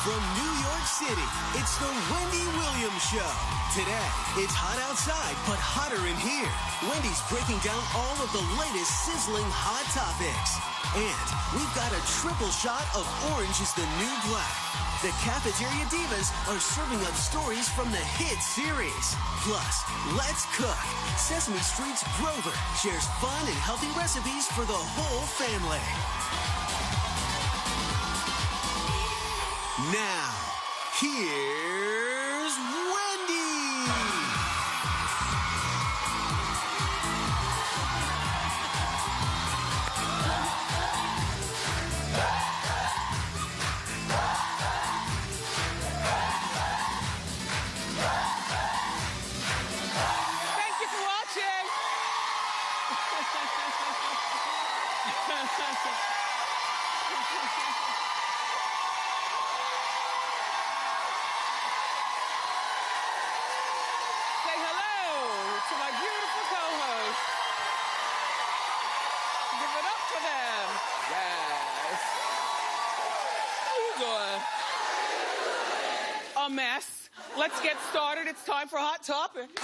From New York City, it's the Wendy Williams Show. Today, it's hot outside, but hotter in here. Wendy's breaking down all of the latest sizzling hot topics. And we've got a triple shot of Orange is the New Black. The Cafeteria Divas are serving up stories from the hit series. Plus, Let's Cook. Sesame Street's Grover shares fun and healthy recipes for the whole family. Now, here's Wendy. Thank you for watching. Say hello to my beautiful co-hosts. Give it up for them. Yes. How you doing? A mess. Let's get started. It's time for Hot Topic.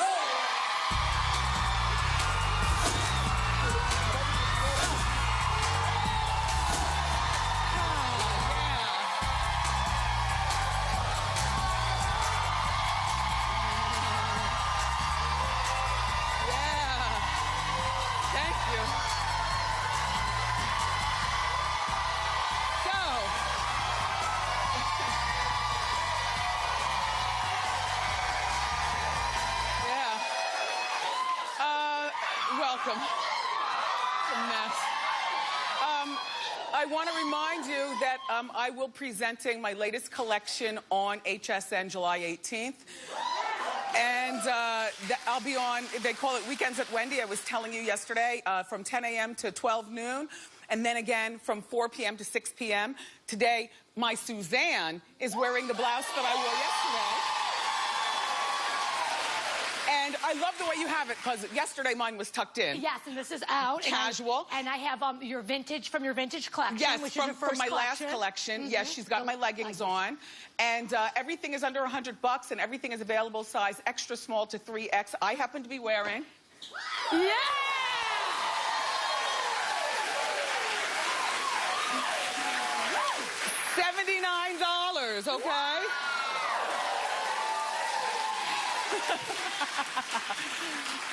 Welcome. It's a mess. I want to remind you that I will be presenting my latest collection on HSN July 18th. And I'll be on, they call it Weekends at Wendy. I was telling you yesterday, from 10 a.m. to 12 noon. And then again from 4 p.m. to 6 p.m. Today, my Suzanne is wearing the blouse that I wore yesterday. And I love the way you have it, because yesterday mine was tucked in. Yes, and this is out. Casual. And I have your vintage, from your vintage collection, yes, which from, is your first my collection. last collection. Mm-hmm. Yes, she's got my leggings on. And everything is under $100, and everything is available size extra small to 3X. I happen to be wearing... Yeah! $79, okay?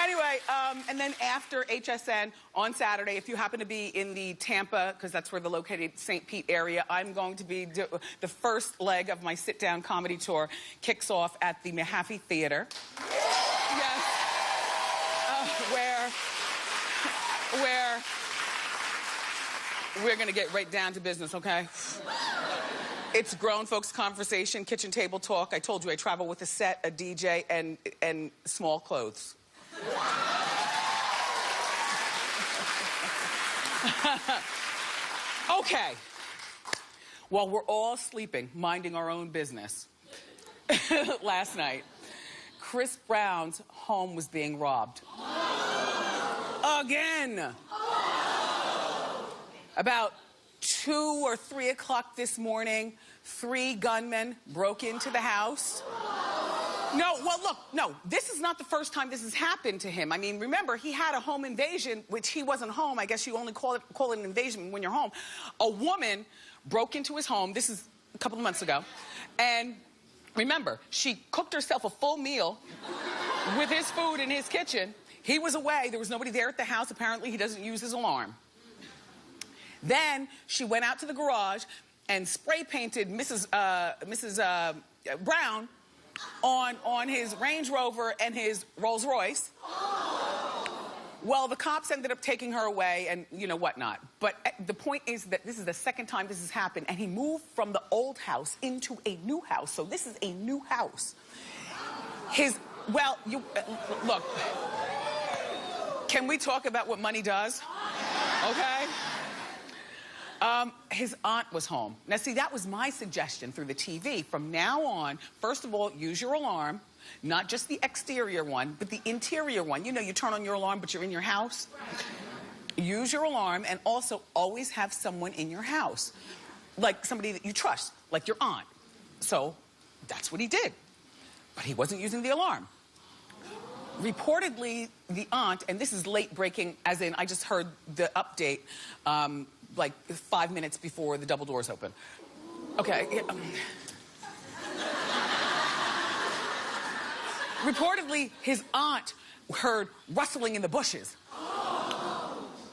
Anyway, and then after HSN on Saturday, if you happen to be in the Tampa, because that's where the located St. Pete area, I'm going to be the first leg of my sit-down comedy tour kicks off at the Mahaffey Theater. Yes, where we're going to get right down to business, okay? It's grown folks conversation, kitchen table talk. I told you I travel with a set, a DJ, and small clothes. Okay. While we're all sleeping, minding our own business, last night, Chris Brown's home was being robbed. Again. About 2 or 3 o'clock this morning, 3 gunmen broke into the house. No, well, look, no, this is not the first time this has happened to him. I mean, remember, he had a home invasion, which he wasn't home. I guess you only call it an invasion when you're home. A woman broke into his home, this is a couple of months ago, and remember, she cooked herself a full meal with his food in his kitchen. He was away, there was nobody there at the house. Apparently, he doesn't use his alarm. Then she went out to the garage and spray painted Mrs. Brown on his Range Rover and his Rolls Royce. Well, the cops ended up taking her away and, you know, whatnot. But the point is that this is the second time this has happened, and he moved from the old house into a new house. So this is a new house. Well, look, can we talk about what money does? Okay? His aunt was home. Now, see, that was my suggestion through the TV. From now on, first of all, use your alarm. Not just the exterior one, but the interior one. You know, you turn on your alarm, but you're in your house. Use your alarm, and also always have someone in your house. Like somebody that you trust, like your aunt. So that's what he did. But he wasn't using the alarm. Reportedly, the aunt, and this is late breaking, as in I just heard the update like 5 minutes before the double doors open. Okay. Reportedly, his aunt heard rustling in the bushes.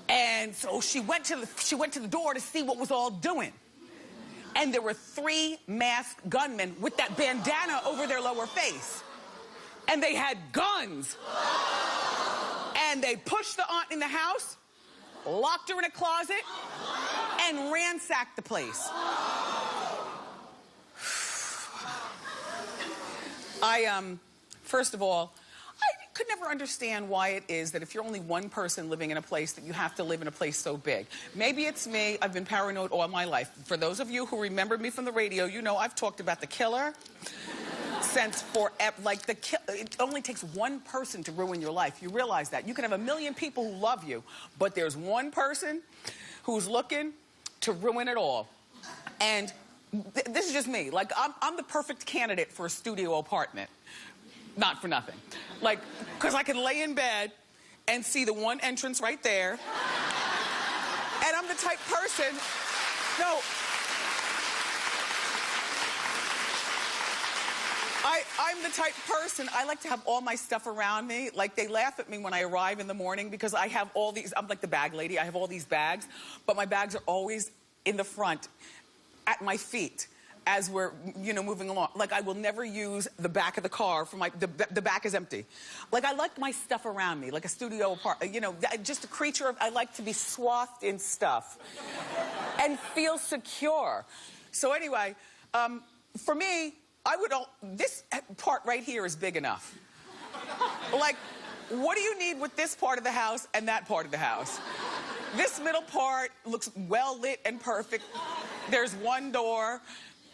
And so she went to the door to see what was all doing. And there were 3 masked gunmen with that bandana over their lower face. And they had guns. And they pushed the aunt in the house, locked her in a closet, and ransacked the place. First of all, I could never understand why it is that if you're only one person living in a place that you have to live in a place so big. Maybe it's me. I've been paranoid all my life. For those of you who remember me from the radio, you know I've talked about the killer since forever. Like, it only takes one person to ruin your life. You realize that. You can have a million people who love you, but there's one person who's looking to ruin it all. And this is just me. Like, I'm the perfect candidate for a studio apartment. Not for nothing. Like, because I can lay in bed and see the one entrance right there. And I'm the type person, no. I'm the type person, I like to have all my stuff around me. Like, they laugh at me when I arrive in the morning because I have all these, I'm like the bag lady, I have all these bags, but my bags are always in the front, at my feet, as we're, you know, moving along. Like, I will never use the back of the car for the back is empty. Like, I like my stuff around me, like a studio apartment, you know, just a creature of, I like to be swathed in stuff and feel secure. So anyway, for me, this part right here is big enough. Like, what do you need with this part of the house and that part of the house? This middle part looks well lit and perfect. There's one door.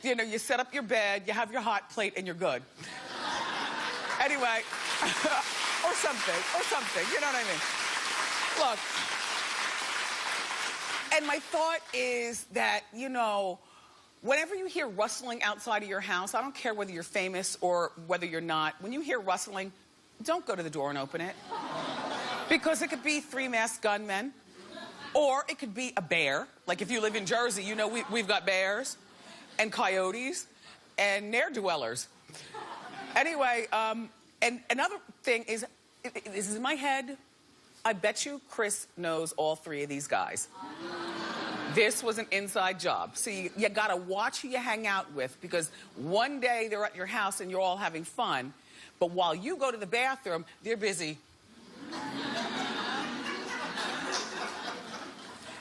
You know, you set up your bed, you have your hot plate, and you're good. Anyway, or something, you know what I mean? Look, and my thought is that, you know, whenever you hear rustling outside of your house, I don't care whether you're famous or whether you're not, when you hear rustling, don't go to the door and open it. Because it could be 3 masked gunmen, or it could be a bear. Like, if you live in Jersey, you know we've got bears and coyotes and ne'er-dwellers. Anyway, and another thing is, this is in my head, I bet you Chris knows all 3 of these guys. This was an inside job. See, you gotta watch who you hang out with, because one day they're at your house and you're all having fun, but while you go to the bathroom, they're busy.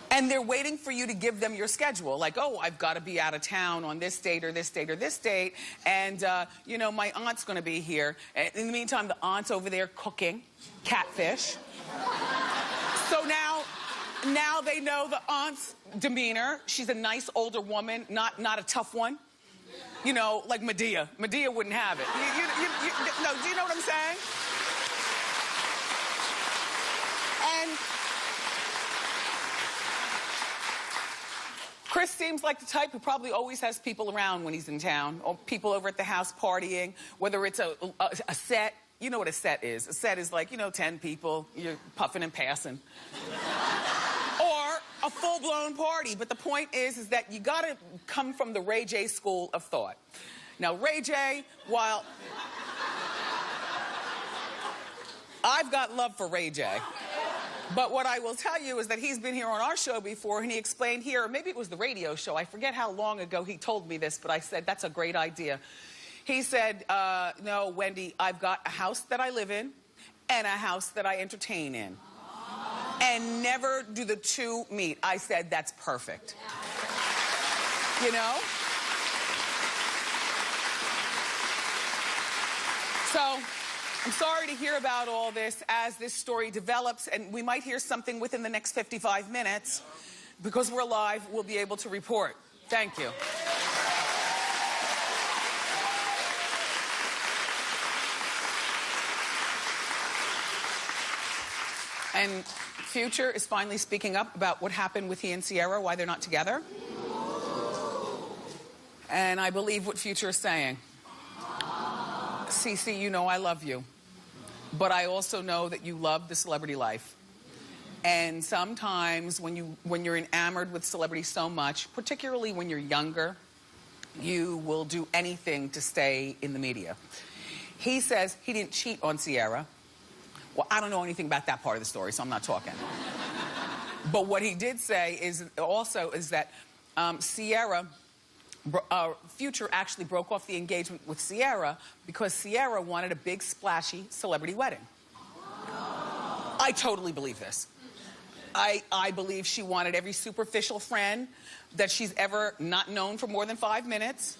And they're waiting for you to give them your schedule. Like, oh, I've got to be out of town on this date or this date or this date. And, you know, my aunt's going to be here. And in the meantime, the aunt's over there cooking catfish. So now they know the aunt's demeanor. She's a nice older woman, not a tough one. You know, like Medea. Medea wouldn't have it. No, do you know what I'm saying? And Chris seems like the type who probably always has people around when he's in town, or people over at the house partying, whether it's a set. You know what a set is. A set is like, you know, 10 people, you're puffing and passing. Or a full-blown party. But the point is that you got to come from the Ray J school of thought. Now, Ray J, while I've got love for Ray J, but what I will tell you is that he's been here on our show before, and he explained here, or maybe it was the radio show, I forget how long ago he told me this, but I said, that's a great idea. He said, no, Wendy, I've got a house that I live in and a house that I entertain in. And never do the 2 meet. I said, that's perfect. You know? So, I'm sorry to hear about all this as this story develops, and we might hear something within the next 55 minutes. Because we're live, we'll be able to report. Thank you. And Future is finally speaking up about what happened with he and Sierra, why they're not together. And I believe what Future is saying. Cece, you know I love you. But I also know that you love the celebrity life. And sometimes when you're enamored with celebrity so much, particularly when you're younger, you will do anything to stay in the media. He says he didn't cheat on Sierra. Well, I don't know anything about that part of the story, so I'm not talking. But what he did say is that Future actually broke off the engagement with Sierra because Sierra wanted a big, splashy celebrity wedding. I totally believe this. I believe she wanted every superficial friend that she's ever not known for more than 5 minutes.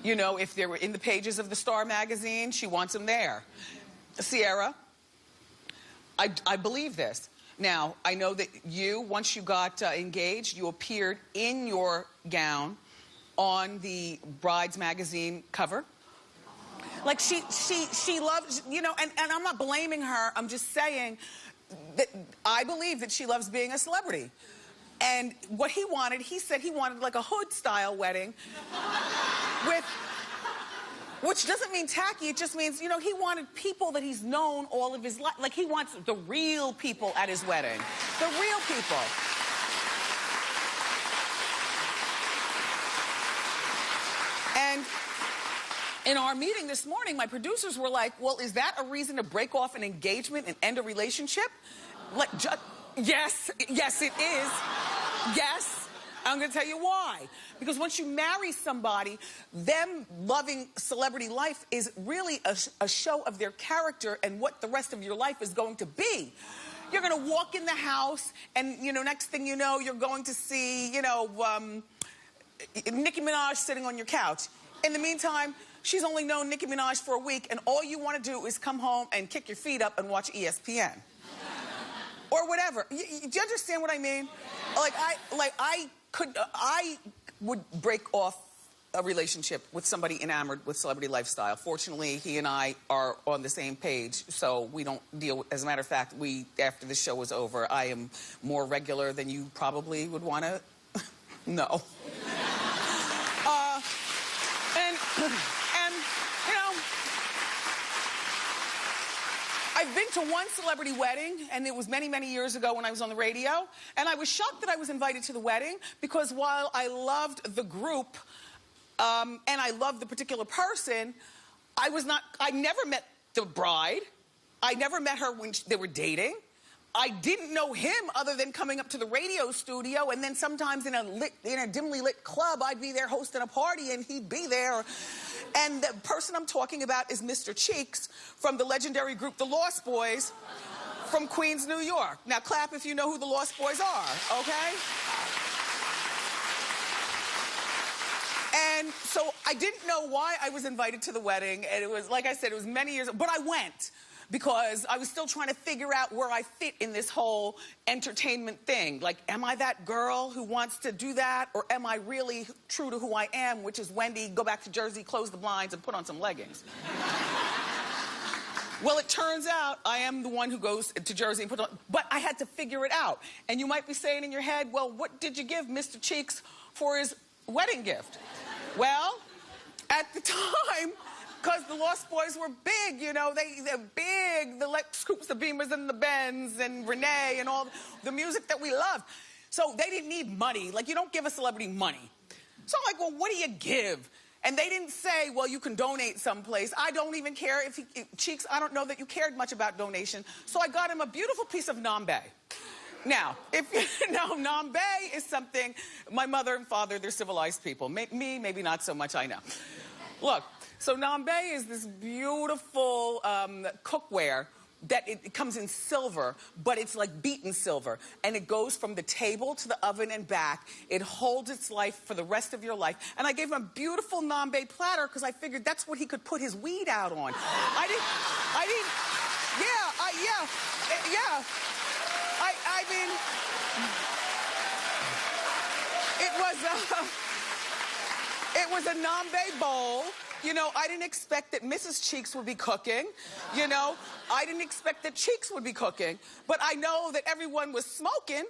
You know, if they were in the pages of the Star magazine, she wants them there. Sierra, I believe this. Now, I know that once you got engaged, you appeared in your gown on the Brides magazine cover. Like she loves, you know, and I'm not blaming her. I'm just saying that I believe that she loves being a celebrity. And what he wanted, he said he wanted like a hood-style wedding which doesn't mean tacky, it just means, you know, he wanted people that he's known all of his life. Like, he wants the real people at his wedding. The real people. And in our meeting this morning, my producers were like, well, is that a reason to break off an engagement and end a relationship? Like, yes, it is. Yes. I'm going to tell you why. Because once you marry somebody, them loving celebrity life is really a show of their character and what the rest of your life is going to be. You're going to walk in the house and, you know, next thing you know, you're going to see, you know, Nicki Minaj sitting on your couch. In the meantime, she's only known Nicki Minaj for a week, and all you want to do is come home and kick your feet up and watch ESPN. Or whatever. Do you understand what I mean? I would break off a relationship with somebody enamored with celebrity lifestyle. Fortunately, he and I are on the same page, so we don't deal with, as a matter of fact, after the show was over, I am more regular than you probably would want to know. And, you know, I've been to one celebrity wedding, and it was many, many years ago when I was on the radio, and I was shocked that I was invited to the wedding because while I loved the group and I loved the particular person, I never met the bride. I never met her when they were dating. I didn't know him other than coming up to the radio studio, and then sometimes in a dimly lit club, I'd be there hosting a party and he'd be there. And the person I'm talking about is Mr. Cheeks from the legendary group The Lost Boys from Queens, New York. Now clap if you know who The Lost Boys are, okay? And so I didn't know why I was invited to the wedding, and it was, like I said, it was many years, but I went. Because I was still trying to figure out where I fit in this whole entertainment thing. Like, am I that girl who wants to do that? Or am I really true to who I am, which is Wendy, go back to Jersey, close the blinds, and put on some leggings? Well, it turns out I am the one who goes to Jersey and put on... But I had to figure it out. And you might be saying in your head, well, what did you give Mr. Cheeks for his wedding gift? Well, at the time... Because the Lost Boys were big, you know, they're big, the Lex Coopes, the Beamers, and the Bens, and Renee, and all the music that we loved. So they didn't need money. Like, you don't give a celebrity money. So I'm like, well, what do you give? And they didn't say, well, you can donate someplace. I don't even care if Cheeks, I don't know that you cared much about donation. So I got him a beautiful piece of nambe. Now, if you know, nambe is something, my mother and father, they're civilized people. Me, maybe not so much, I know. Look. So nambe is this beautiful cookware that it comes in silver, but it's like beaten silver. And it goes from the table to the oven and back. It holds its life for the rest of your life. And I gave him a beautiful nambe platter because I figured that's what he could put his weed out on. I mean, it was a nambe bowl You know, I didn't expect that Mrs. Cheeks would be cooking. You know, I didn't expect that Cheeks would be cooking. But I know that everyone was smoking.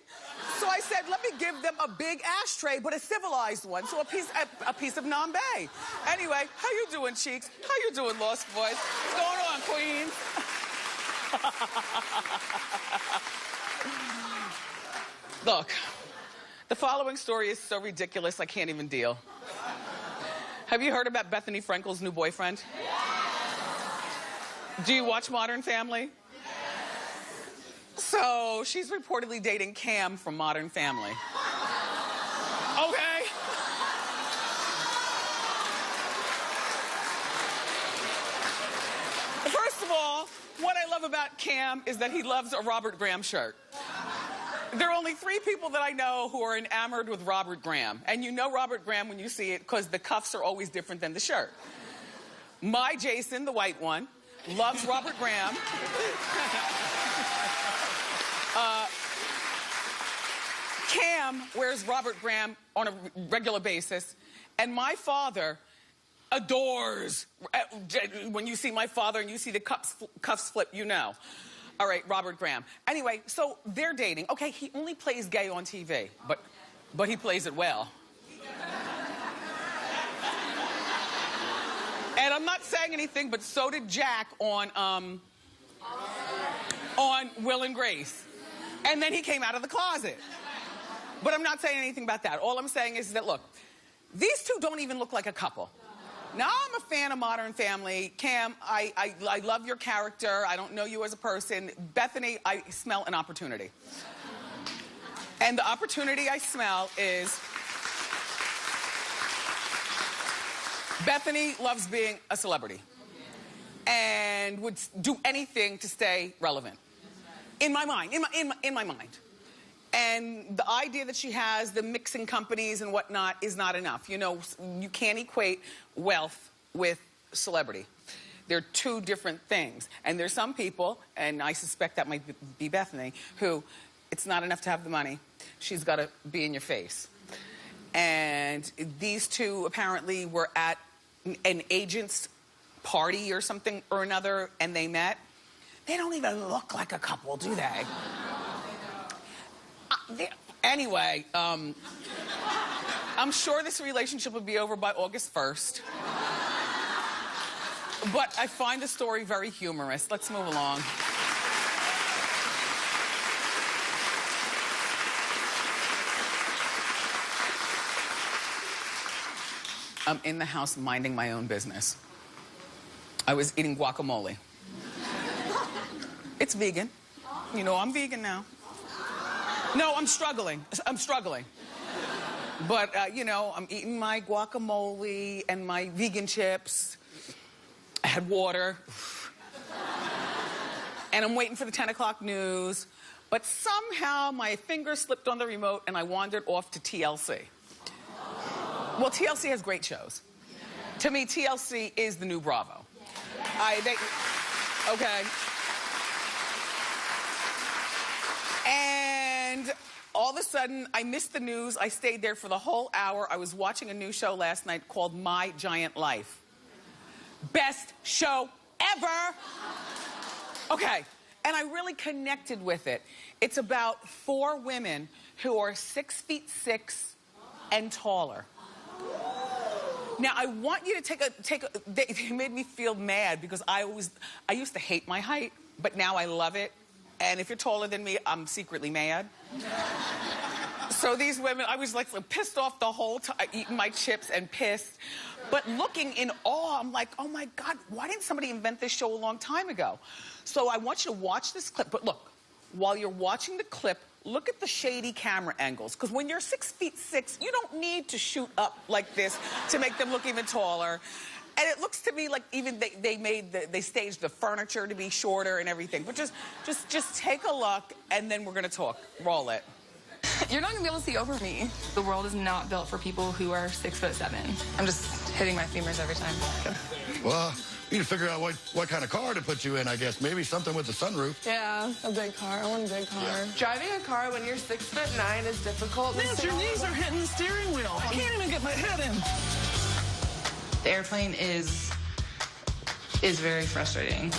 So I said, let me give them a big ashtray, but a civilized one. So a piece of Nambe. Anyway, how you doing, Cheeks? How you doing, Lost Boys? What's going on, Queens? Look, the following story is so ridiculous I can't even deal. Have you heard about Bethany Frankel's new boyfriend? Do you watch Modern Family? So she's reportedly dating Cam from Modern Family. Okay. First of all, what I love about Cam is that he loves a Robert Graham shirt. There are only 3 people that I know who are enamored with Robert Graham. And you know Robert Graham when you see it because the cuffs are always different than the shirt. My Jason, the white one, loves Robert Graham. Cam wears Robert Graham on a regular basis. And my father adores, when you see my father and you see the cuffs flip, you know. All right, Robert Graham. Anyway, so they're dating. Okay, he only plays gay on TV, but he plays it well. And I'm not saying anything, but so did Jack on Will and Grace. And then he came out of the closet. But I'm not saying anything about that. All I'm saying is that, look, these two don't even look like a couple. Now, I'm a fan of Modern Family. Cam, I love your character. I don't know you as a person. Bethany, I smell an opportunity. And the opportunity I smell is Bethany loves being a celebrity and would do anything to stay relevant. In my mind, in my mind. And the idea that she has, the mixing companies and whatnot, is not enough. You know, you can't equate wealth with celebrity. They're 2 different things. And there's some people, and I suspect that might be Bethany, who it's not enough to have the money. She's got to be in your face. And these 2 apparently were at an agent's party or something or another, and they met. They don't even look like a couple, do they? Anyway, I'm sure this relationship will be over by August 1st. But I find the story very humorous. Let's move along. I'm in the house minding my own business. I was eating guacamole. It's vegan. You know, I'm vegan now. No, I'm struggling. But, you know, I'm eating my guacamole and my vegan chips. I had water. And I'm waiting for the 10 o'clock news. But somehow my finger slipped on the remote and I wandered off to TLC. Well, TLC has great shows. To me, TLC is the new Bravo. Okay. And all of a sudden, I missed the news. I stayed there for the whole hour. I was watching a new show last night called My Giant Life. Best show ever. Okay. And I really connected with it. It's about 4 women who are 6'6" and taller. Now, I want you to they made me feel mad because I used to hate my height, but now I love it. And if you're taller than me, I'm secretly mad. So these women, I was like pissed off the whole time, eating my chips and pissed. But looking in awe, I'm like, oh my God, why didn't somebody invent this show a long time ago? So I want you to watch this clip. But look, while you're watching the clip, look at the shady camera angles. Because when you're 6'6", you don't need to shoot up like this to make them look even taller. And it looks to me like even they staged the furniture to be shorter and everything. But just take a look, and then we're gonna talk. Roll it. You're not gonna be able to see over me. The world is not built for people who are 6'7". I'm just hitting my femurs every time. Well, you need to figure out what kind of car to put you in, I guess. Maybe something with a sunroof. Yeah, a big car. I want a big car. Yeah. Driving a car when you're 6'9" is difficult. Nance, your knees are hitting the steering wheel. I can't even get my head in. The airplane is very frustrating.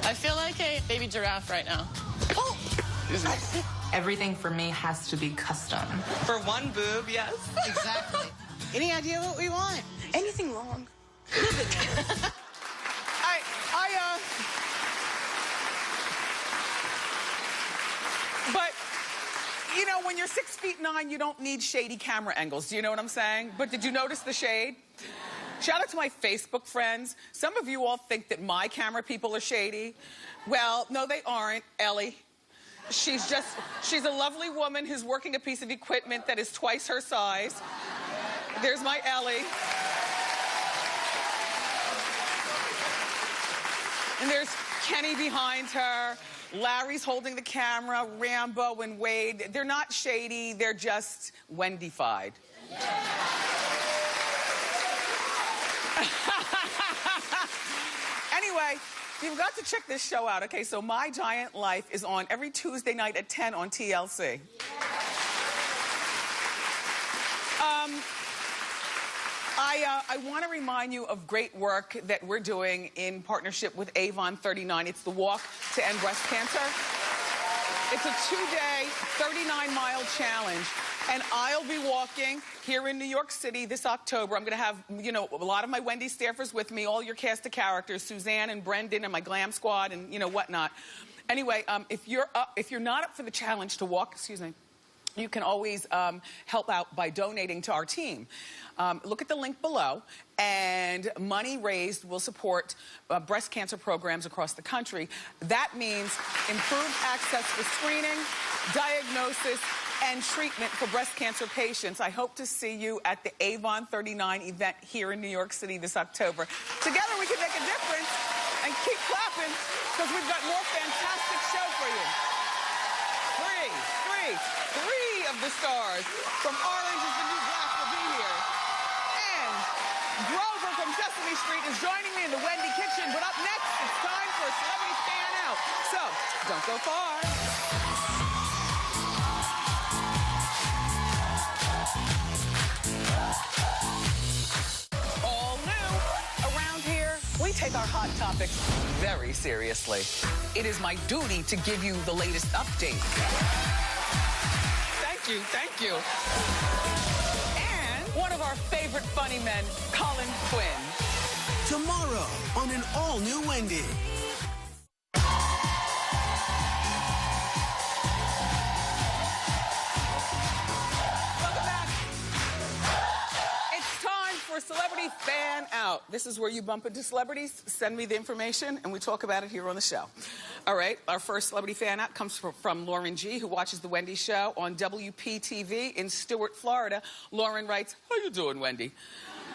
I feel like a baby giraffe right now. Oh! Everything for me has to be custom. For one boob, yes. Exactly. Any idea what we want? Anything wrong? But, you know, when you're 6'9", you don't need shady camera angles. Do you know what I'm saying? But did you notice the shade? Shout out to my Facebook friends. Some of you all think that my camera people are shady. Well, no, they aren't. Ellie. She's a lovely woman who's working a piece of equipment that is twice her size. There's my Ellie. And there's Kenny behind her. Larry's holding the camera, Rambo and Wade. They're not shady, they're just Wendy-fied. Anyway, you've got to check this show out, okay? So My Giant Life is on every Tuesday night at 10 on TLC. I want to remind you of great work that we're doing in partnership with Avon 39. It's the Walk to End Breast Cancer. It's a 2-day, 39-mile challenge. And I'll be walking here in New York City this October. I'm going to have, you know, a lot of my Wendy staffers with me, all your cast of characters, Suzanne and Brendan and my glam squad and, you know, whatnot. Anyway, if you're not up for the challenge to walk, excuse me, you can always help out by donating to our team. Look at the link below, and money raised will support breast cancer programs across the country. That means improved access for screening, diagnosis, and treatment for breast cancer patients. I hope to see you at the Avon 39 event here in New York City this October. Together we can make a difference, and keep clapping, because we've got more fantastic show for you. Three of the stars from Orange is the New Black will be here. And Grover from Sesame Street is joining me in the Wendy kitchen. But up next, it's time for a Celebrity Fan Out. So, don't go far. All new around here, we take our hot topics very seriously. It is my duty to give you the latest update. Thank you. And one of our favorite funny men, Colin Quinn. Tomorrow on an all-new Wendy. Welcome back. It's time for Celebrity Fan Out. This is where you bump into celebrities, send me the information, and we talk about it here on the show. All right, our first Celebrity Fan Out comes from Lauren G., who watches The Wendy Show on WPTV in Stewart, Florida. Lauren writes, "How you doing, Wendy?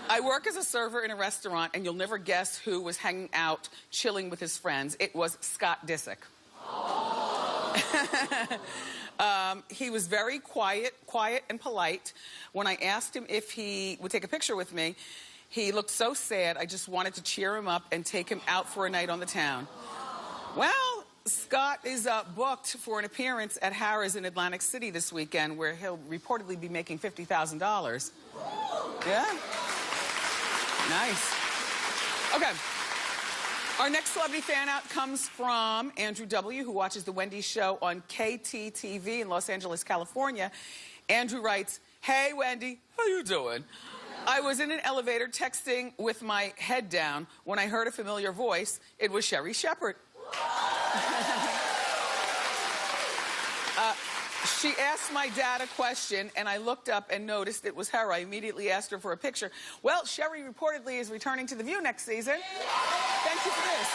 I work as a server in a restaurant, and you'll never guess who was hanging out, chilling with his friends. It was Scott Disick." He was very quiet and polite. When I asked him if he would take a picture with me, he looked so sad. I just wanted to cheer him up and take him out for a night on the town. Well, Scott is booked for an appearance at Harrah's in Atlantic City this weekend, where he'll reportedly be making $50,000. Yeah? Nice. Okay. Our next Celebrity Fan Out comes from Andrew W., who watches The Wendy Show on KTTV in Los Angeles, California. Andrew writes, "Hey, Wendy, how you doing? I was in an elevator texting with my head down when I heard a familiar voice. It was Sherry Shepherd. She asked my dad a question, and I looked up and noticed it was her. I immediately asked her for a picture. Well, Sherry reportedly is returning to The View next season. Thank you for this.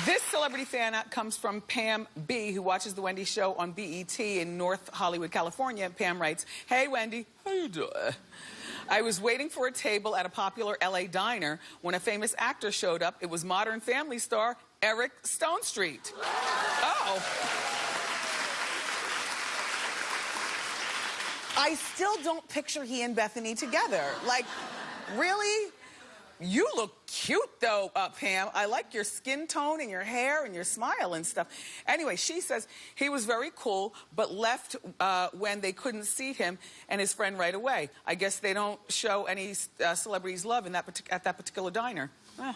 This Celebrity Fan Out comes from Pam B., who watches The Wendy Show on BET in North Hollywood, California. Pam writes, "Hey, Wendy, how you doing? I was waiting for a table at a popular LA diner when a famous actor showed up. It was Modern Family star Eric Stonestreet." Oh. I still don't picture he and Bethany together. Like, really? You look cute, though, Pam. I like your skin tone and your hair and your smile and stuff. Anyway, she says he was very cool, but left when they couldn't seat him and his friend right away. I guess they don't show any celebrities love in at that particular diner. Oh,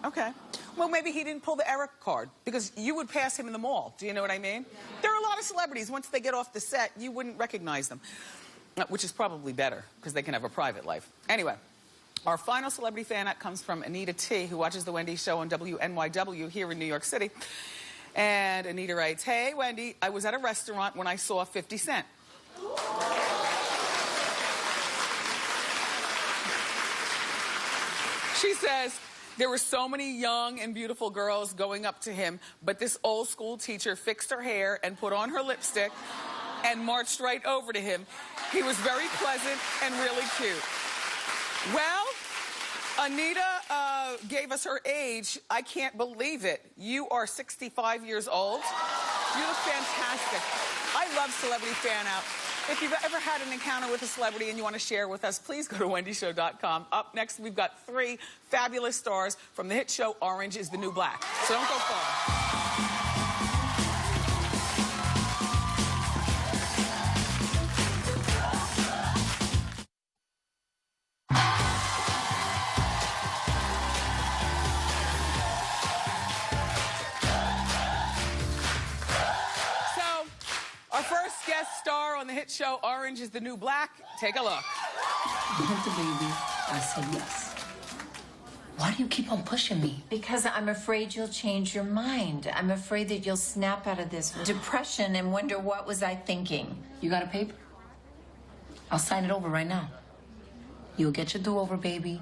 okay. Well, maybe he didn't pull the Eric card, because you would pass him in the mall. Do you know what I mean? Yeah. There are a lot of celebrities, once they get off the set, you wouldn't recognize them, which is probably better, because they can have a private life. Anyway. Our final celebrity fan comes from Anita T., who watches The Wendy Show on WNYW here in New York City. And Anita writes, "Hey, Wendy, I was at a restaurant when I saw 50 Cent. She says, there were so many young and beautiful girls going up to him, but this old school teacher fixed her hair and put on her lipstick and marched right over to him. He was very pleasant and really cute." Well, Anita gave us her age. I can't believe it. You are 65 years old. You look fantastic. I love Celebrity Fan Out. If you've ever had an encounter with a celebrity and you want to share with us, please go to wendyshow.com. Up next, we've got 3 fabulous stars from the hit show Orange is the New Black. So don't go far. Star on the hit show Orange is the New Black. Take a look. You want the baby? I said yes. Why do you keep on pushing me? Because I'm afraid you'll change your mind. I'm afraid that you'll snap out of this depression and wonder, what was I thinking? You got a paper? I'll sign it over right now. You'll get your do-over, baby,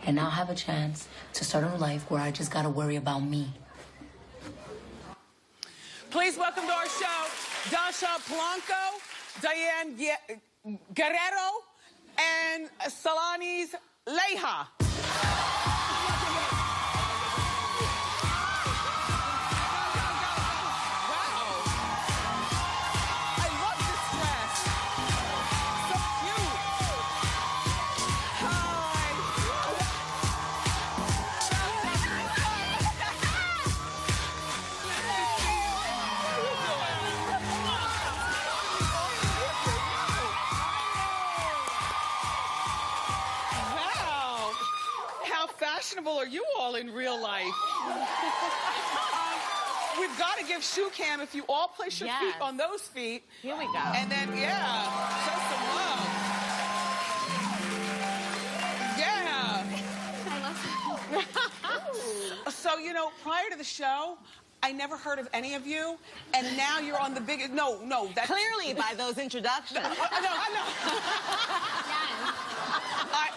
and I'll have a chance to start a new life where I just gotta worry about me. Please welcome to our show Dascha Polanco, Diane Guerrero, and Selenis Leyva. Are you all in real life? We've got to give shoe cam. If you all place your feet on those feet. Here we go. And then, show some love. Yeah. I love So, you know, prior to the show, I never heard of any of you, and now you're on the biggest. No, that's clearly by those introductions.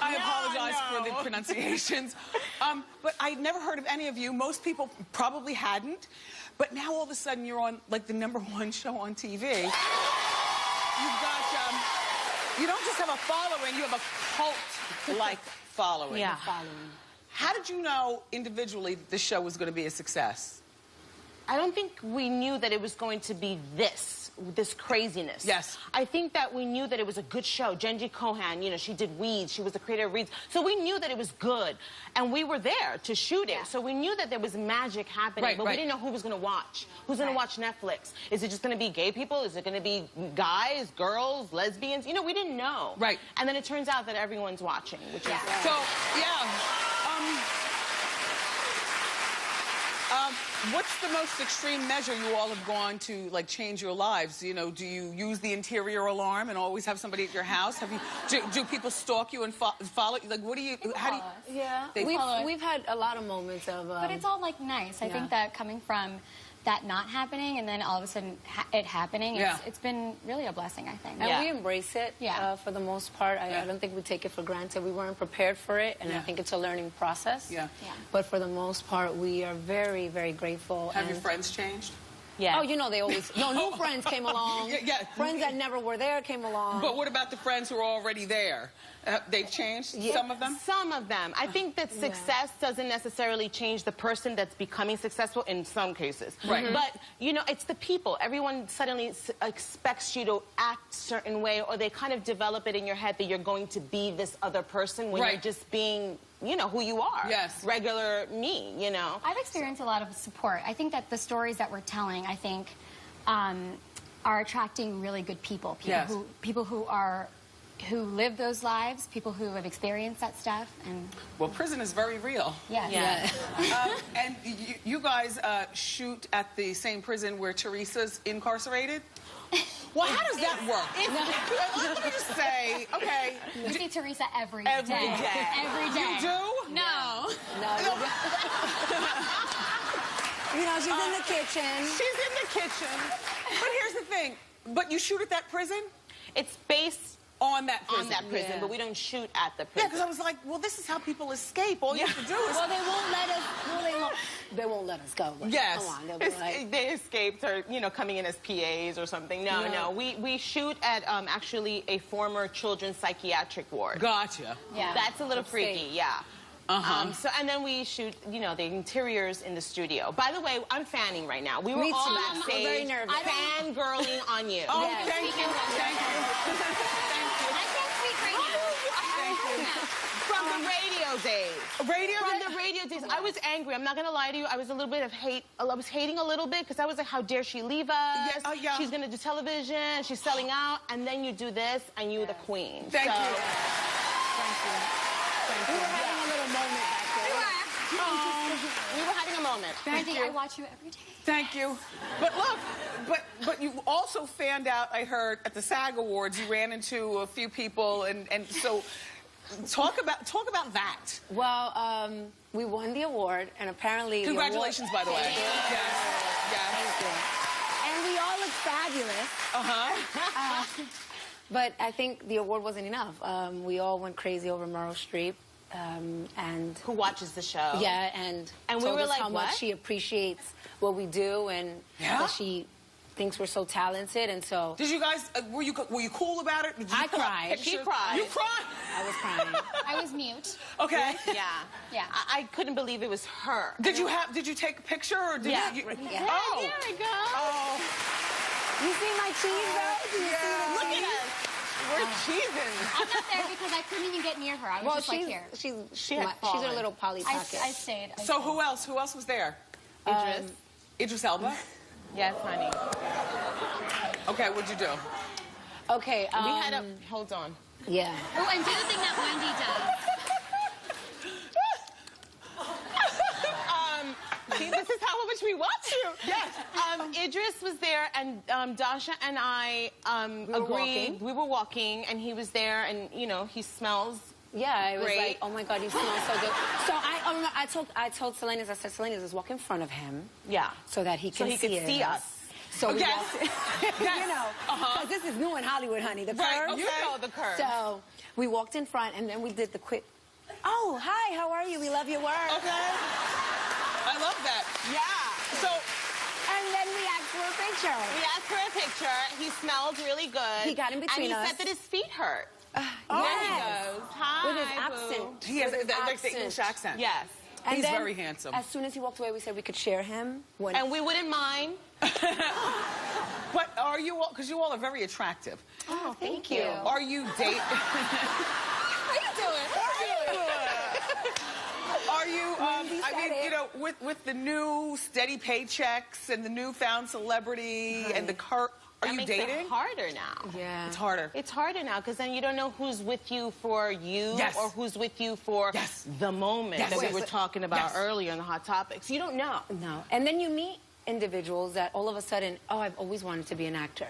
I apologize for the pronunciations. But I'd never heard of any of you. Most people probably hadn't. But now all of a sudden you're on, like, the #1 show on TV. You've got, you don't just have a following, you have a cult-like following. Yeah. How did you know individually that this show was going to be a success? I don't think we knew that it was going to be this craziness. Yes. I think that we knew that it was a good show. Jenji Kohan, you know, she did Weeds. She was the creator of Weeds. So we knew that it was good. And we were there to shoot it. So we knew that there was magic happening. But we didn't know who was going to watch. Who's going to watch Netflix? Is it just going to be gay people? Is it going to be guys, girls, lesbians? You know, we didn't know. Right. And then it turns out that everyone's watching, which is... So, what's the most extreme measure you all have gone to, like, change your lives? You know, do you use the interior alarm and always have somebody at your house? Have you? Do people stalk you and follow you? Like, what do you? How do you? Yeah, we've had a lot of moments of. But it's all, like, nice. I think that coming from that not happening and then all of a sudden it happening, it's been really a blessing, I think. And we embrace it for the most part. I don't think we take it for granted. We weren't prepared for it, and I think it's a learning process. But for the most part, we are very, very grateful. Have your friends changed? Yeah. Oh, you know, they always... No, new friends came along. Friends that never were there came along. But what about the friends who are already there? They've changed? Some of them? Some of them. I think that success doesn't necessarily change the person that's becoming successful in some cases. Right. But, you know, it's the people. Everyone suddenly expects you to act a certain way, or they kind of develop it in your head that you're going to be this other person when you're just being you know, who you are. Yes. Regular me, you know. I've experienced a lot of support. I think that the stories that we're telling, I think, are attracting really good people. People who live those lives, people who have experienced that stuff. And well, prison is very real. Yes. And you guys shoot at the same prison where Teresa's incarcerated? Well, how does that work? Let me just say, okay. We see Teresa every day. Every day. Every day. You do? No. You know, she's in the kitchen. She's in the kitchen. But here's the thing. But you shoot at that prison? It's based on that prison. On that prison, but we don't shoot at the prison. Yeah, because I was like, well, this is how people escape. All you have to do is... Well, they won't let us... Well, they won't let us go. Yes. Come on, they'll be like... They escaped or, you know, coming in as PAs or something. No. We shoot at actually a former children's psychiatric ward. Gotcha. Yeah. That's a little freaky, yeah. And then we shoot, you know, the interiors in the studio. By the way, I'm fanning right now. We were all backstage. I'm very nervous. Fangirling on you. Oh, Yes. thank you. Thank you. I can't speak right now. From the radio days. From the radio days. I was angry. I'm not going to lie to you. I was a little bit of hate. I was hating a little bit because I was like, how dare she leave us? Yes. Yeah. She's going to do television. She's selling out. And then you do this and you're the queen. Thank you. Thank you. We were having a little moment back there. We were having a moment. Wendy, I watch you every day. Thank you. But look, but you also fanned out, I heard, at the SAG Awards, you ran into a few people, and so talk about that. Well, we won the award, and apparently... Congratulations, by the way. Thank you. Yes. Thank you. And we all look fabulous. But I think the award wasn't enough. We all went crazy over Meryl Streep. And who watches the show? Yeah, and we told were us like, how what? much she appreciates what we do, and that she thinks we're so talented, and so. Did you guys? Were you cool about it? Did you I cried. She cried. You cried. I was crying. I was mute. Okay. Yeah. I couldn't believe it was her. Did you take a picture or did you? Yeah. Oh. There we go. Oh. You see my cheese, though? Do you see the Look cheese? at us. We're cheesing. I'm not there because I couldn't even get near her. I was just like here. She's a little Polly Pocket. I stayed. So who else? Who else was there? Idris Elba. Yes, honey. Okay, what'd you do? Okay. We had a... Hold on. Yeah. Oh, and do the thing that Wendy does. See, this is how much we watch you. Yes. Idris was there, and Dascha and I agreed. We were walking, and he was there, and, you know, he smells. Yeah, I was great. like, oh my God, you smell so good. So I told Selenis, I said, Selenis, let's walk in front of him. Yeah. So that he can could see us. So we Yes. walked, you know, because this is new in Hollywood, honey, the Right, curve. you know the curve. So we walked in front, and then we did the quick, oh, hi, how are you? We love your work. Okay. I love that. Yeah. So. And then we asked for a picture. We asked for a picture. He smelled really good. He got in between us. And he us. said that his feet hurt. Yes. There he goes. Hi, With his boo. accent. He has With his like the English accent. Yes. And He's then, very handsome. As soon as he walked away, we said we could share him. And we wouldn't mind. But are you all, because you all are very attractive. Oh, thank you. Are you dating? How you doing? Are you, I mean, you know, with the new steady paychecks and the newfound celebrity and the car, are you dating? It harder now. Yeah. It's harder. It's harder now because then you don't know who's with you for you Yes. or who's with you for Yes. the moment Yes. that we Yes. were talking about Yes. earlier in the Hot Topics. You don't know. No. And then you meet individuals that all of a sudden, oh, I've always wanted to be an actor.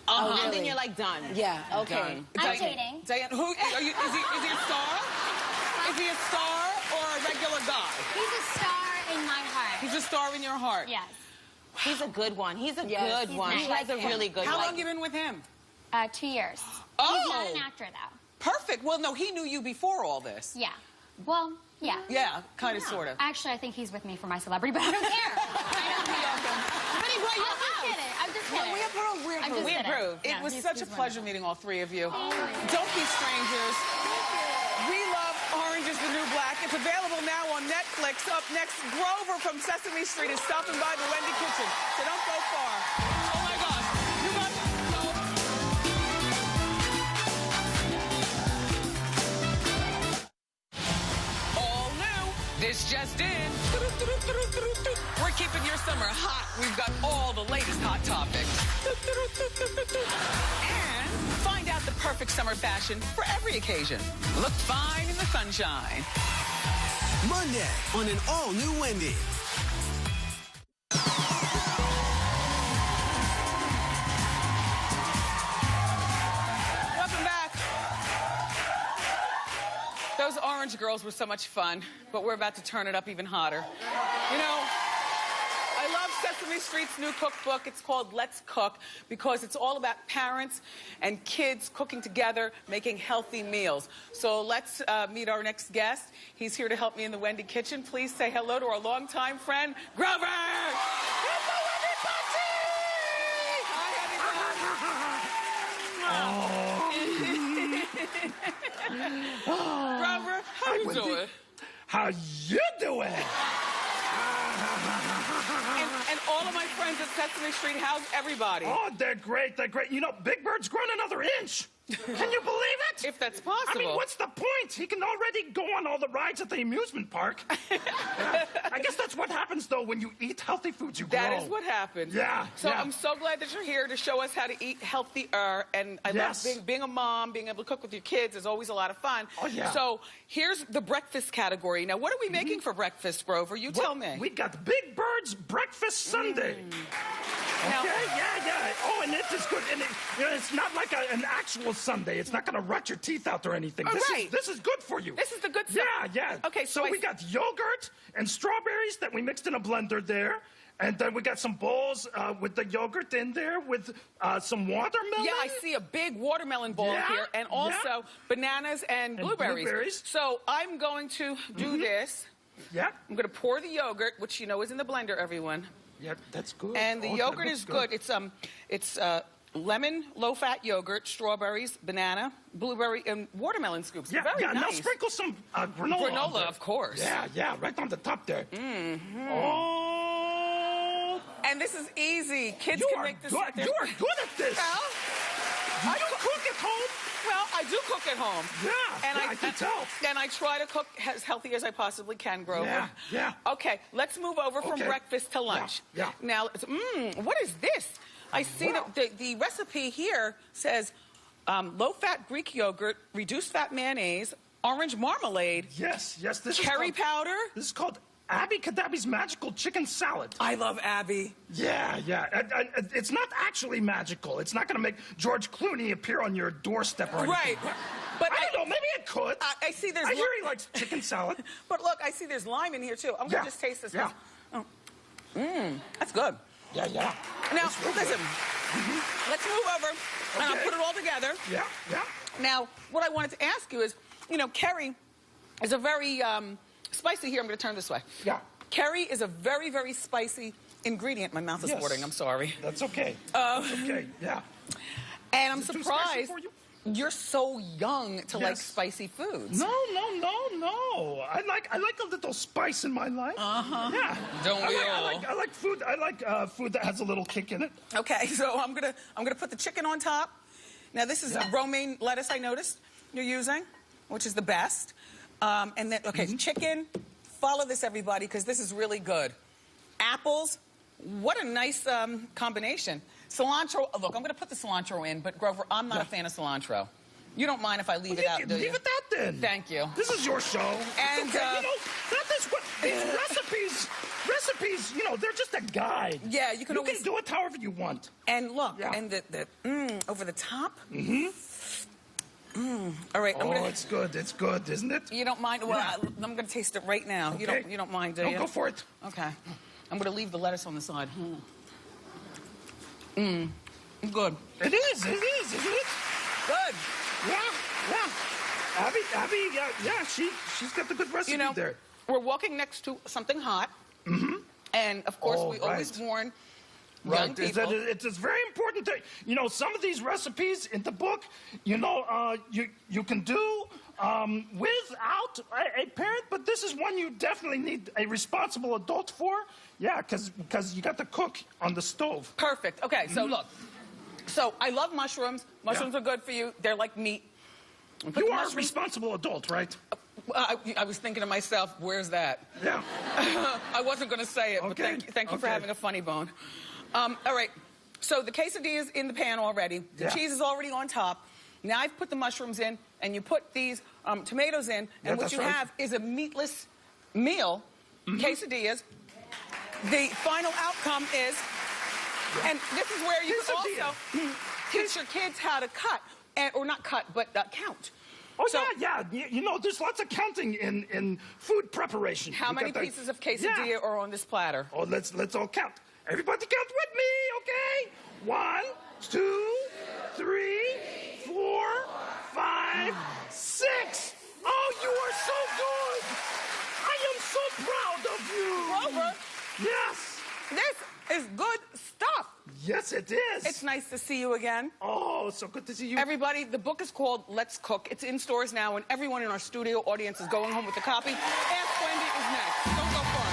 And really? then you're like done. Yeah, okay. Done. I'm dating. Diane, who, are you, is he a star? Is he a star or a regular guy? He's a star in my heart. He's a star in your heart. Yes. He's a good one. He's a Yes. good one. nice. He has a really good How one. long you been with him? 2 years. Oh. He's not an actor, though. Perfect. Well, no, he knew you before all this. Yeah. Well, yeah. Yeah, kind of, sort of. Actually, I think he's with me for my celebrity, but I don't care. I don't care. But he brought you I'm just kidding. I'm just kidding. We approve. I'm just We kidding. approve. It No, was he's- such a he's pleasure wonderful. meeting all three of you. Don't be strangers. We love Orange is the New Black. It's available now on Netflix. Up next, Grover from Sesame Street is stopping by the Wendy kitchen. So don't go far. Oh my gosh. You got This just in. We're keeping your summer hot. We've got all the latest hot topics. And find out the perfect summer fashion for every occasion. Look fine in the sunshine. Monday on an all-new Wendy. Welcome back. Those orange girls were so much fun, but we're about to turn it up even hotter. You know, I love Sesame Street's new cookbook. It's called Let's Cook because it's all about parents and kids cooking together, making healthy meals. So let's meet our next guest. He's here to help me in the Wendy kitchen. Please say hello to our longtime friend, Grover! Grover, how you doing? How you doing? And all of my friends at Sesame Street, how's everybody? Oh, they're great, they're great. You know, Big Bird's grown another inch. Can you believe it? If that's possible. I mean, what's the point? He can already go on all the rides at the amusement park. I guess that's what happens, though, when you eat healthy foods, you grow. That is what happens. Yeah. So yeah. I'm so glad that you're here to show us how to eat healthier. And I love being a mom, being able to cook with your kids is always a lot of fun. Oh, yeah. So here's the breakfast category. Now, what are we making for breakfast, Grover? You tell me. We got Big Bird's Breakfast Sundae. Now, Okay, yeah. Oh, and it is good. And it's not like an actual sundae. It's not going to rot your teeth out or anything. This is good for you. This is the good stuff. Yeah. Okay, so we got yogurt and strawberries that we mixed in a blender there. And then we got some bowls with the yogurt in there with some watermelon. Yeah, I see a big watermelon bowl here. And also bananas and blueberries. So I'm going to do this. Yeah. I'm going to pour the yogurt, which you know is in the blender, everyone. Yeah, that's good. And the yogurt is good. It's lemon, low-fat yogurt, strawberries, banana, blueberry, and watermelon scoops. Yeah, Very nice. Now sprinkle some granola. Granola, of course. Yeah, right on the top there. Mm-hmm. Oh. And this is easy. Kids can make this. You are good at this. Well, I don't cook at home. Well, I do cook at home. Yeah, and I can tell. And I try to cook as healthy as I possibly can, Grover. Yeah. Okay, let's move over from breakfast to lunch. Yeah. Now, what is this? I see the recipe here says low-fat Greek yogurt, reduced-fat mayonnaise, orange marmalade. Yes. This cherry powder. This is called Abby Kadabi's Magical Chicken Salad. I love Abby. Yeah. It's not actually magical. It's not going to make George Clooney appear on your doorstep or anything. Right. But I don't know. Maybe it could. I see there's. I hear he likes chicken salad. But look, I see there's lime in here too. I'm going to just taste this. Yeah. That's good. Yeah. Now, listen. Let's move over, and I'll put it all together. Yeah. Now, what I wanted to ask you is, you know, curry is a very spicy. Here, I'm going to turn this way. Yeah. Curry is a very, very spicy ingredient. My mouth is watering. I'm sorry. That's okay. That's okay. Yeah. And I'm Is it too surprised spicy for you? you're so young to like spicy foods. No. I like a little spice in my life. Yeah. Don't we all? I like food. I like food that has a little kick in it. Okay, so I'm gonna put the chicken on top. Now this is romaine lettuce I noticed you're using, which is the best. And then chicken. Follow this, everybody, because this is really good. Apples. What a nice combination. Cilantro. Look, I'm going to put the cilantro in, but Grover, I'm not a fan of cilantro. You don't mind if I leave it out, do you? Leave it out then. Thank you. This is your show. And you know, that is what these recipes. You know, they're just a guide. Yeah, you can always do it however you want. And look, and the over the top. All right. It's good. It's good, isn't it? You don't mind? Well, I'm going to taste it right now. Okay. You don't mind, do you? No, go for it. Okay. I'm going to leave the lettuce on the side. Good. It is, isn't it? Good. Yeah. Abby, she's got the good recipe there. We're walking next to something hot. And, of course, we always warn young people. It's very important to, you know, some of these recipes in the book, you know, you can do without a parent, but this is one you definitely need a responsible adult for. Yeah, because you got to cook on the stove. Perfect. Okay, so look. So I love mushrooms. Mushrooms are good for you. They're like meat. You are a responsible adult, right? I was thinking to myself, where's that? Yeah. I wasn't going to say it, but thank you for having a funny bone. All right, so the quesadilla is in the pan already. The cheese is already on top. Now I've put the mushrooms in, and you put these tomatoes in, and what you have is a meatless meal, quesadillas. The final outcome is, and this is where you can also teach your kids how to cut, or not cut, but count. Oh, so, yeah. You know, there's lots of counting in food preparation. How many pieces of quesadilla are on this platter? Oh, let's all count. Everybody count with me, okay? 1, 2, 3, 4, 5, 6. Oh, you are so good. I am so proud of you. Grover. Yes. This is good stuff. Yes, it is. It's nice to see you again. Oh, so good to see you. Everybody, the book is called Let's Cook. It's in stores now, and everyone in our studio audience is going home with a copy. Ask Wendy is next. Don't go far.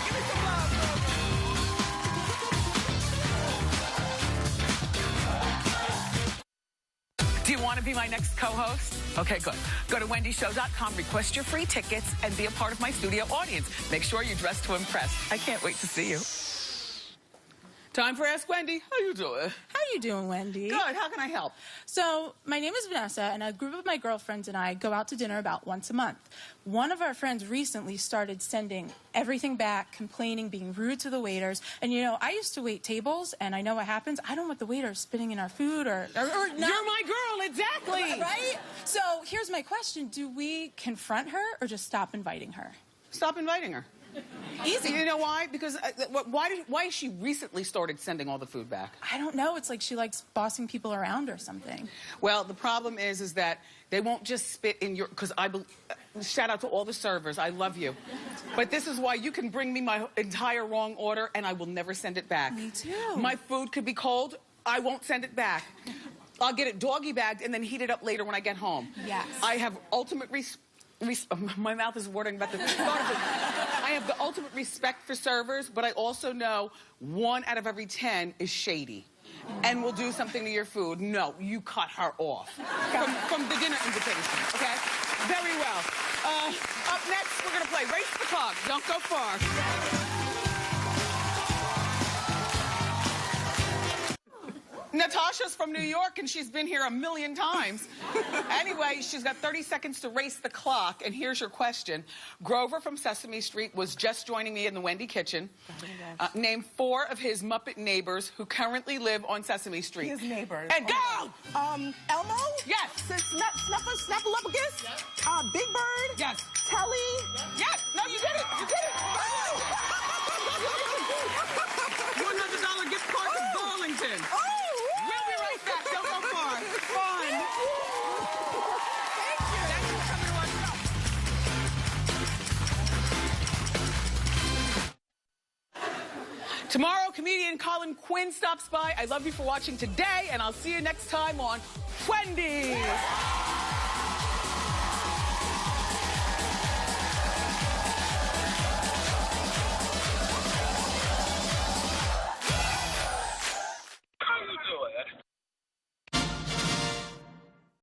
Give me some love, Grover. Do you want to be my next co-host? Okay, good. Go to wendyshow.com, request your free tickets, and be a part of my studio audience. Make sure you dress to impress. I can't wait to see you. Time for Ask Wendy. How you doing? How you doing, Wendy? Good. How can I help? So, my name is Vanessa, and a group of my girlfriends and I go out to dinner about once a month. One of our friends recently started sending everything back, complaining, being rude to the waiters. And, you know, I used to wait tables, and I know what happens. I don't want the waiters spitting in our food or not. You're my girl, exactly. Right? So, here's my question. Do we confront her or just stop inviting her? Stop inviting her. Easy. You know why? Because why has she recently started sending all the food back? I don't know. It's like she likes bossing people around or something. Well, the problem is that they won't just spit in your... Because shout out to all the servers. I love you. But this is why you can bring me my entire wrong order, and I will never send it back. Me too. My food could be cold. I won't send it back. I'll get it doggy bagged and then heat it up later when I get home. Yes. I have ultimate my mouth is watering about the thought of it. I have the ultimate respect for servers, but I also know 1 out of every 10 is shady and will do something to your food. No, you cut her off from the dinner invitation, okay? Very well. Up next, we're going to play Race the Clock. Don't go far. Natasha's from New York, and she's been here a million times. Anyway, she's got 30 seconds to race the clock, and here's your question. Grover from Sesame Street was just joining me in the Wendy kitchen. Name 4 of his Muppet neighbors who currently live on Sesame Street. His neighbors. And go! Elmo? Yes. Snuffleupagus? Big Bird? Yes. Telly? Yes. No, you did it. You did it. $100 gift card to Burlington. Oh! We'll be right back. Don't go far. Fun. Thank you. Thank you for coming to our show. Tomorrow, comedian Colin Quinn stops by. I love you for watching today, and I'll see you next time on Wendy.